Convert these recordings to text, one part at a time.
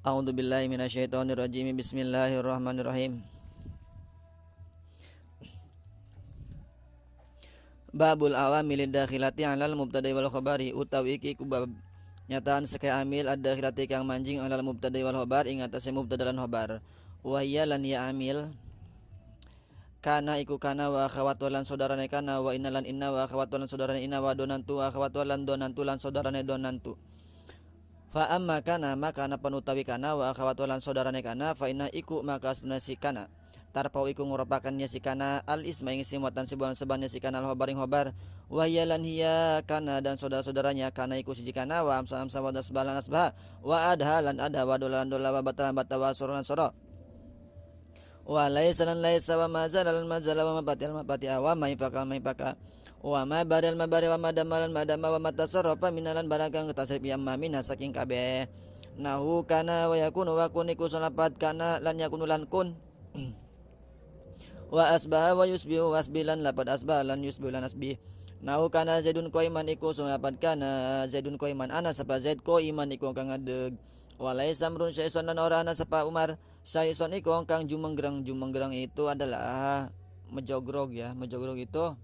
A'udzubillahi minasyaitonirrajim. Bismillahirrahmanirrahim. Babul awamil dakhilati 'alal mubtada'i wal khabari utawi iki kubab nyataan sakaya amil ad-dakhilati kang manjing 'alal mubtada'i wal khabar ing atase mubtada lan khabar. Wa hiya lan ya amil kana iku kana wa akhawat lan saudarane kana wa inna lan inna wa akhawat lan saudarane inna wa donantu wa akhawat lan donantu lan saudarane donantu. Fa amma kana maka ana panutawi kana wa akhawat lan saudarane kana fa inna iku maka astunasi kana tarpau iku ngurupakannya si kana al isma ing isim watan sibulan sebannya si kana al khobar ing khobar wa hiya lan hiya kana dan saudara-saudaranya kana iku siji kana wa amsa amsa wa dasbalan asbah wa adha lan adha wa dolan dola wa batalan batawa suran sura wa laisa lan laisa wa mazal lan mazal wa mabatil mabati wa mai paka wa ma baril mabari wa madamalan madama wa matasarrafa minalan baragang tasrif yamma min saking kabeh nahu kana wa yakunu wa kun iku salapat kana lan yakunu lan kun wa asbaha wa yusbihu wasbilan lapad asbah lan yusbihu lan asbih nahu kana zaidun qaiman iku salapat kana zaidun qaiman ana sapa zaid qaiman iku kang ngadeg walai samrun syaison lan ora ana sapa umar syaison iku kang jumenggrang itu adalah mejogrog ya. Mejogrog itu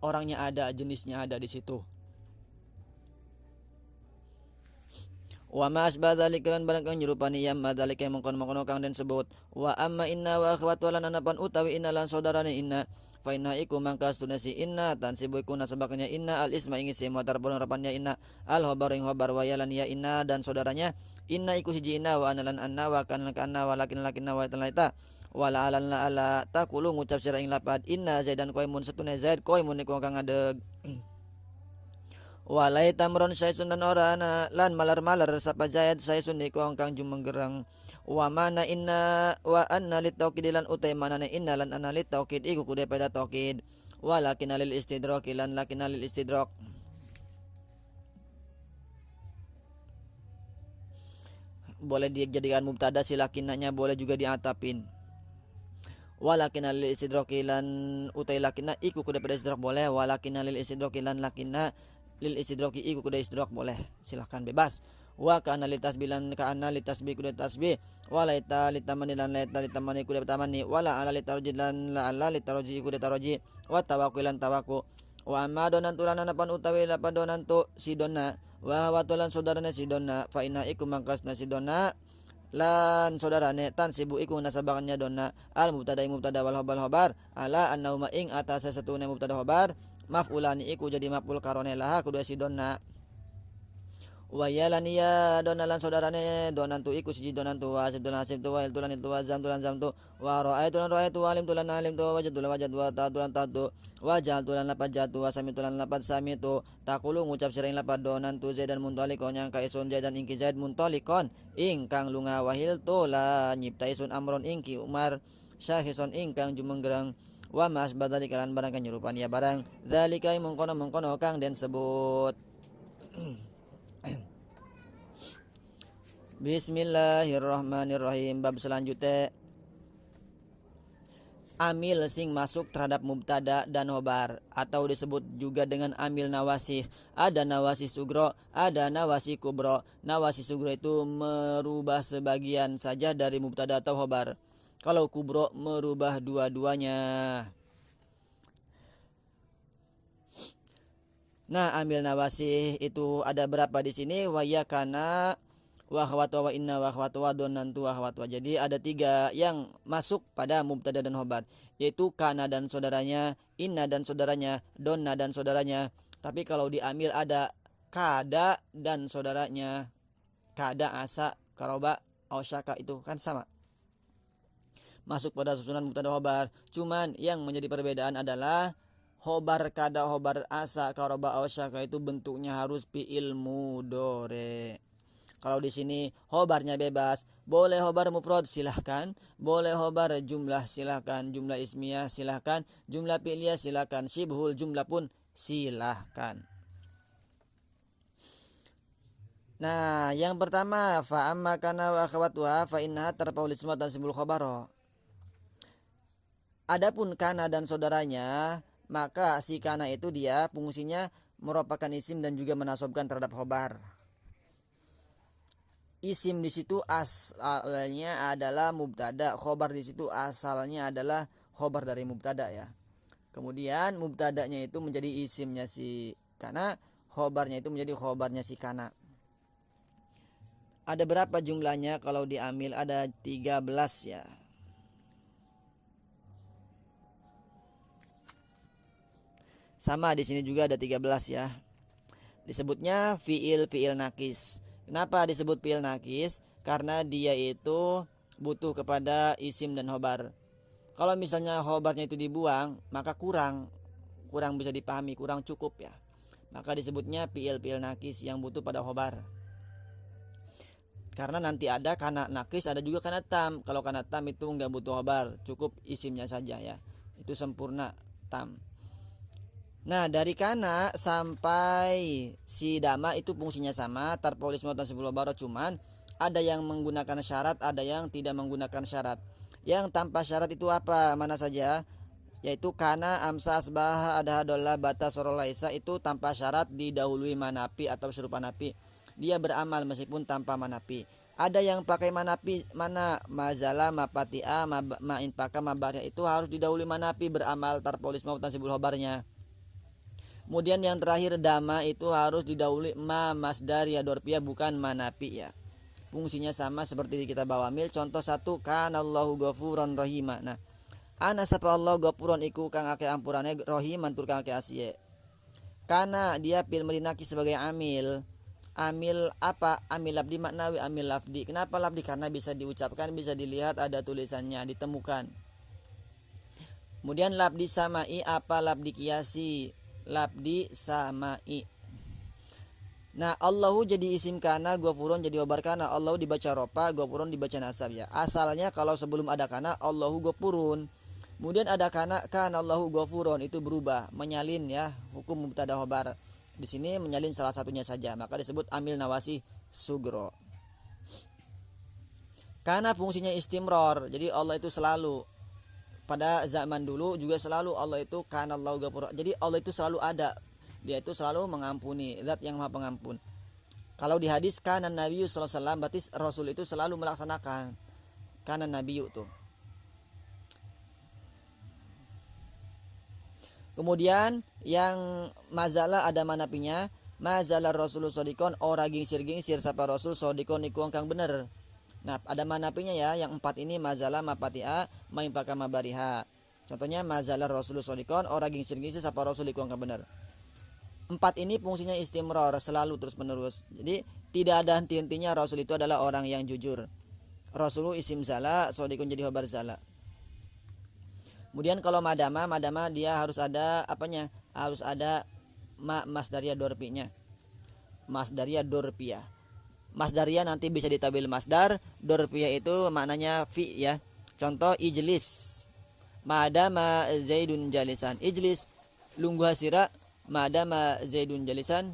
orangnya ada, jenisnya ada di situ. Wa ma asbah dzalika lan barang kang nyerupani yam dzalika mongkon-mongkon kang den sebut. Wa amma inna wa akhwat lan anapan utawi inna lan saudarane inna. Fa inna iku mangka astunasi inna tan sibuiku nasabaknya inna al isma ing isim wa tarbun harapannya inna al khabar ing khabar wa yalan ya inna dan saudaranya inna iku siji inna wa analan anna wa kana kana wa lakin lakinna wa talaita wala alan la ala takulu ngucap sira ing lapad inna zaidan qaimun satune zaid qaimun iku kang ngadeg walai tamron saisun dan ora ana lan malar-malar sapa zaid saisun iku kang jumenggerang wa mana inna wa anna lit taukid lan utai manane inna lan anna lit taukid iku kudu pada taukid walakin lil istidrak lan lakin lil istidrak boleh dijadikan mubtada si lakinanya boleh juga diatapin walakin lil istidroki lan utai lakinna iku kuda pada istidrok boleh walakin lil istidroki lan lakinna lil istidroki iku kuda istidrok boleh silahkan bebas wa kana litasbilan kana litasbi kuda tasbih walaita litamani lan laita litamani kuda tamani wala ala litarji lan la ala litarji kuda taroji wa tawakkulan tawakku wa amma donan tulana napan utawi lapan donan tu si donna wa watulan saudarane si donna fa inna iku mangkasna si donna lan saudarane tan sibu iku nasabakannya donna al mubtada wal khabar ala annauma ing atas satune mubtada khabar maf'ulani iku jadi maf'ul karone laha kudu si donna wa yalani ya donna lan saudarane donan tu iku siji donan tu wa sidon hasib tu wa tulan itu wa zam tu wa ra'aitu lan ra'aitu wa alim tulan alim tu wajad wa ta'tulan ta'tu wa jal tulan lapad jatu wa sami tulan lapad sami tu takulu ngucap sira ing lapad donan tu zaidan muntalikon yang kaisun zaidan ing zaid muntalikon ingkang lunga wahil tu la nyiptaisun amron ingki umar syahison ingkang jumenggerang wa mas badali kalan barang kang nyerupan ya barang zalika mengkono kang den sebut Bismillahirrahmanirrahim. Bab selanjutnya amil sing masuk terhadap mubtada dan khobar atau disebut juga dengan amil nawasih. Ada nawasih sugro, ada nawasih kubro. Nawasih sugro itu merubah sebagian saja dari mubtada atau khobar. Kalau kubro merubah dua-duanya. Nah, amil nawasih itu ada berapa di sini? Waya kana wa akhwatu wa inna wa akhwatu wa donantu wa akhwatu. Jadi ada 3 yang masuk pada mubtada dan khobar, yaitu kana dan saudaranya, inna dan saudaranya, donna dan saudaranya. Tapi kalau diambil ada kada dan saudaranya, kada, asa, karoba, ausyaka itu kan sama. Masuk pada susunan mubtada khobar. Cuman yang menjadi perbedaan adalah khobar kada, khobar asa, karoba, ausyaka itu bentuknya harus fi'il mudhari. Kalau di sini khobarnya bebas, boleh khobar mufrad silahkan, boleh khobar jumlah silahkan, jumlah ismiyah silahkan, jumlah fi'liyah silahkan, syibhul jumlah pun silahkan. Nah, yang pertama fa amma kana wa akhawatuha fa innaha tarfa'ul isma dan simbol khobar. Adapun kana dan saudaranya, maka si kana itu dia fungsinya merupakan isim dan juga menasobkan terhadap khobar. isim di situ asalnya adalah mubtada, khobar di situ asalnya adalah khobar dari mubtada ya. Kemudian mubtadanya itu menjadi isimnya si kana, khobarnya itu menjadi khobarnya si kana. Ada berapa jumlahnya kalau diambil? Ada 13 ya. Sama di sini juga ada 13 ya. Disebutnya fiil nakis. Kenapa disebut fiil nakis? Karena dia itu butuh kepada isim dan khobar. Kalau misalnya khobarnya itu dibuang, maka kurang bisa dipahami, kurang cukup ya. Maka disebutnya fiil nakis yang butuh pada khobar. Karena nanti ada kana nakis, ada juga kana tam. Kalau kana tam itu nggak butuh khobar, cukup isimnya saja ya. Itu sempurna tam. Nah, dari kana sampai si dama itu fungsinya sama, tarpolis muatan sebelum baro, cuman ada yang menggunakan syarat, ada yang tidak menggunakan syarat. Yang tanpa syarat itu apa? Mana saja? Yaitu kana, amsa, asbaha, adha, dolla, bata, sorolaisa, itu tanpa syarat didahului manapi atau serupa napi. Dia beramal meskipun tanpa manapi. Ada yang pakai manapi, mana mazala, mapatia, ma'inpaka, mabarya, itu harus didahului manapi, beramal tarpolis muatan sebelum khobarnya. Kemudian yang terakhir dama itu harus didahului masdaria dorpia, bukan manapi ya. Fungsinya sama seperti di kitab Bawamil. Contoh 1, kanallahu ghafuron rahima. Nah, ana sapa Allah ghafuron iku kang akeh ampurane, rahiman tur kang akeh asiye. Kana dia fil merinaki sebagai amil. Amil apa? Amil labdi maknawi, amil lafdi. Kenapa labdi? Karena bisa diucapkan, bisa dilihat, ada tulisannya, ditemukan. Kemudian labdi samai apa? Labdi kiasi, labdi samai. Nah, Allahu jadi isim kana, ghafurun jadi khobar kana. Allahu dibaca ropa, ghafurun dibaca nasab ya. Asalnya kalau sebelum ada kana Allahu ghafurun. Kemudian ada kana Allahu ghafurun, itu berubah, menyalin ya, hukum mubtada khobar. Di sini menyalin salah satunya saja, maka disebut amil nawasi sugro. Kana fungsinya istimror. Jadi Allah itu selalu, pada zaman dulu juga selalu Allah itu kana Allahu ghafurun. Jadi Allah itu selalu ada. Dia itu selalu mengampuni, zat yang maha pengampun. Kalau di hadis kana Nabi sallallahu alaihi wasallam, berarti Rasul itu selalu melaksanakan kana Nabi itu. Kemudian yang mazala ada manapinya, mazala Rasulullah sodikon, ora gingsir sapa Rasul sodikon iku kang bener. Nah, ada manapinya ya, yang 4 ini mazala, mapatia, maimpaka, mabariha. Contohnya mazala Rasulullah sodikon, ora gingsir sapa Rasul iku kang bener. 4 ini fungsinya istimror, selalu terus menerus. Jadi tidak ada henti-hentinya. Rasul itu adalah orang yang jujur. Rasulu isim zala, sodikun jadi khobar zala. Kemudian kalau madama dia harus ada apanya? Harus ada masdaria dorpinya. Masdaria dorpia. Masdaria nanti bisa ditabil masdar, dorpia itu maknanya fi ya. Contoh ijlis. Madama zaidun jalisan. Ijlis lungguh hasira, madama zaidun jalisan,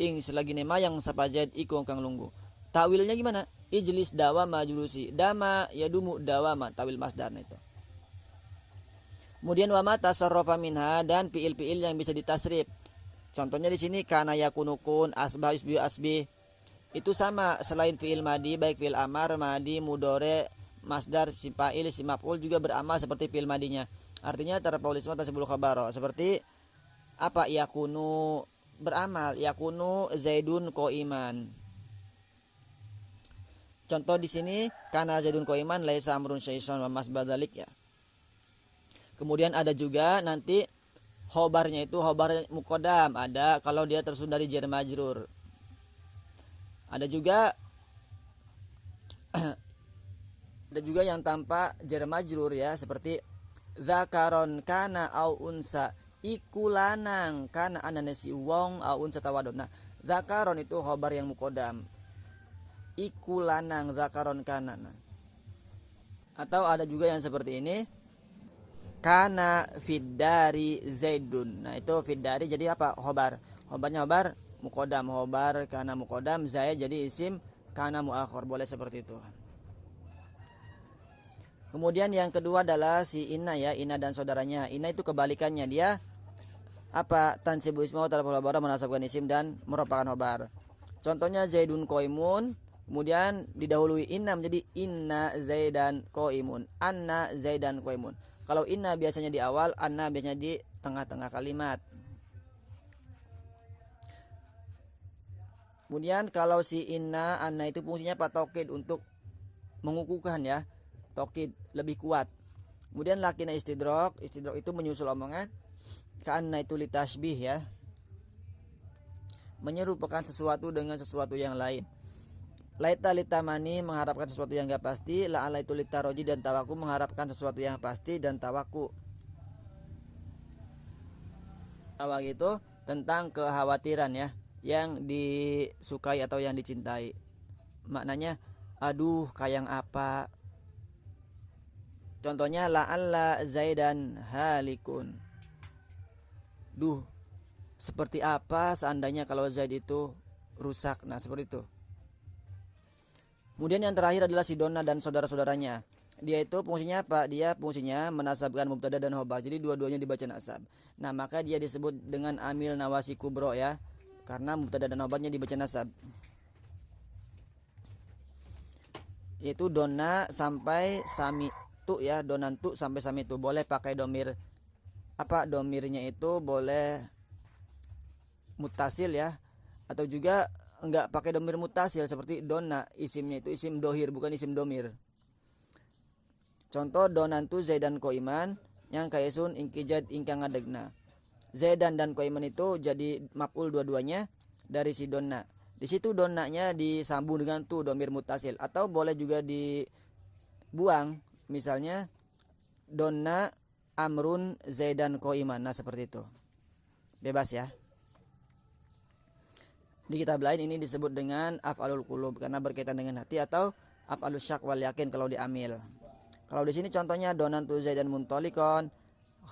ing selagi nemayang sapa Zaid iku kang lunggu. Takwilnya gimana? Ijlis dawama julusi, dama yadumu dawama, tawil masdarna itu. Kemudian wama tasarrafa minha, dan fiil-fiil yang bisa ditasrif. Contohnya di sini kana yakunukun, asbah isbi asbi. Itu sama, selain fiil madi, baik fiil amar, madi, mudore, masdar, si fa'il, si maf'ul juga beramal seperti fiil madinya. Artinya terpaulisme tasbul khabaro, seperti apa? Yakunu beramal, yakunu zaidun qaiman. Contoh di sini kana zaidun qaiman laisa amrun syai'un wa masbadalik ya. Kemudian ada juga nanti khobarnya itu khobar muqaddam, ada kalau dia tersusun dari jar majrur. Ada juga ada juga yang tanpa jar majrur ya, seperti zakaron kana au unsa, iku lanang kana ananasi wong au unsa tawadon. Nah, zakaron itu khobar yang muqaddam. Iku lanang zakaron kana. Atau ada juga yang seperti ini, kana fiddari zaidun. Nah, itu fiddari jadi apa? Khobar. Khobarnya khobar muqaddam, khobar kana muqaddam, zaid jadi isim kana muakhir, boleh seperti itu. Kemudian yang kedua adalah si inna ya, inna dan saudaranya. Inna itu kebalikannya, dia apa? Tansibu isma wa talabul khabar, menasabkan isim dan merupakan khobar. Contohnya zaidun qaimun, Kemudian didahului inna menjadi inna zaidan qaimun, anna zaidan qaimun. Kalau inna biasanya di awal, anna biasanya di tengah-tengah kalimat. Kemudian kalau si inna, anna itu fungsinya apa? Taukid, untuk mengukuhkan ya. Taukid lebih kuat. Kemudian lakina istidrok itu menyusul omongan. Ka'anna itu litasbih ya, menyerupakan sesuatu dengan sesuatu yang lain. Laita litamani, mengharapkan sesuatu yang gak pasti. La'ala itu litaroji, dan tawaku mengharapkan sesuatu yang pasti dan tawaku. Tawak itu tentang kekhawatiran ya, yang disukai atau yang dicintai. Maknanya aduh kayang apa. Contohnya la'alla zaidan halikun. Duh, seperti apa seandainya kalau Zaid itu rusak. Nah seperti itu. Kemudian yang terakhir adalah si donna dan saudara-saudaranya. Dia itu fungsinya apa? Dia fungsinya menasabkan mubtada dan khobar. Jadi dua-duanya dibaca nasab. Nah maka dia disebut dengan amil nawasi kubro ya, karena mubtada dan khobarnya dibaca nasab. Yaitu donna sampai samitu ya, donantu sampai samitu. Boleh pakai domir apa, domirnya itu boleh mutasil ya, atau juga enggak pakai domir mutasil seperti donna, isimnya itu isim dohir bukan isim domir. Contoh donantu zaidan qaiman, yang kaisun ingkijad ingkang ngadegna. Zaidan dan qaiman itu jadi maf'ul dua-duanya dari si donna. Di situ donnanya disambung dengan tu domir mutasil, atau boleh juga dibuang, misalnya donna amrun zaidan qaiman. Nah seperti itu, bebas ya. Di kitab lain ini disebut dengan af'alul qulub karena berkaitan dengan hati, atau af'alus syak wal yakin kalau diamil. Kalau di sini contohnya donantu zaidan muntolikon,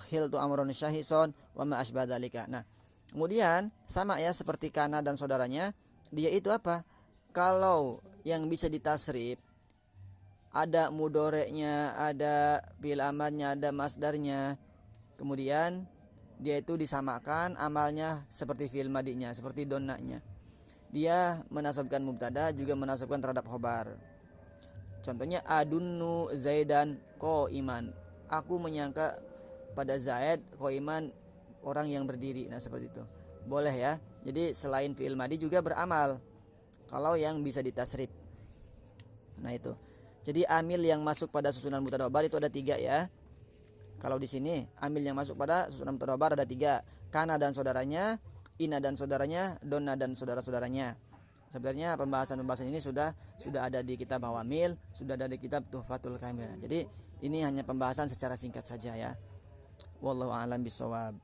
khiltu amrun syahison, wa ma asbah dzalika. Nah, kemudian sama ya seperti kana dan saudaranya, dia itu apa? Kalau yang bisa ditasrif, ada mudoreknya, ada fi'il amarnya, ada masdarnya. Kemudian dia itu disamakan amalnya seperti fi'il madinya, seperti donnanya. Dia menasabkan mubtada, juga menasabkan terhadap khobar. Contohnya adunnu zaidan qaiman. Aku menyangka pada Zaid qaiman, orang yang berdiri. Nah seperti itu. Boleh ya. Jadi selain fi'il madi juga beramal kalau yang bisa ditasrif. Nah itu. Jadi amil yang masuk pada susunan mubtada khobar itu ada 3 ya. Kalau di sini amil yang masuk pada susunan mubtada khobar ada 3. Kana dan saudaranya, ina dan saudaranya, donna dan saudara-saudaranya. Sebenarnya pembahasan-pembahasan ini sudah ada di kitab Awamil, sudah ada di kitab Tuhfatul Kamil. Jadi ini hanya pembahasan secara singkat saja ya. Wallahu a'lam bishawab.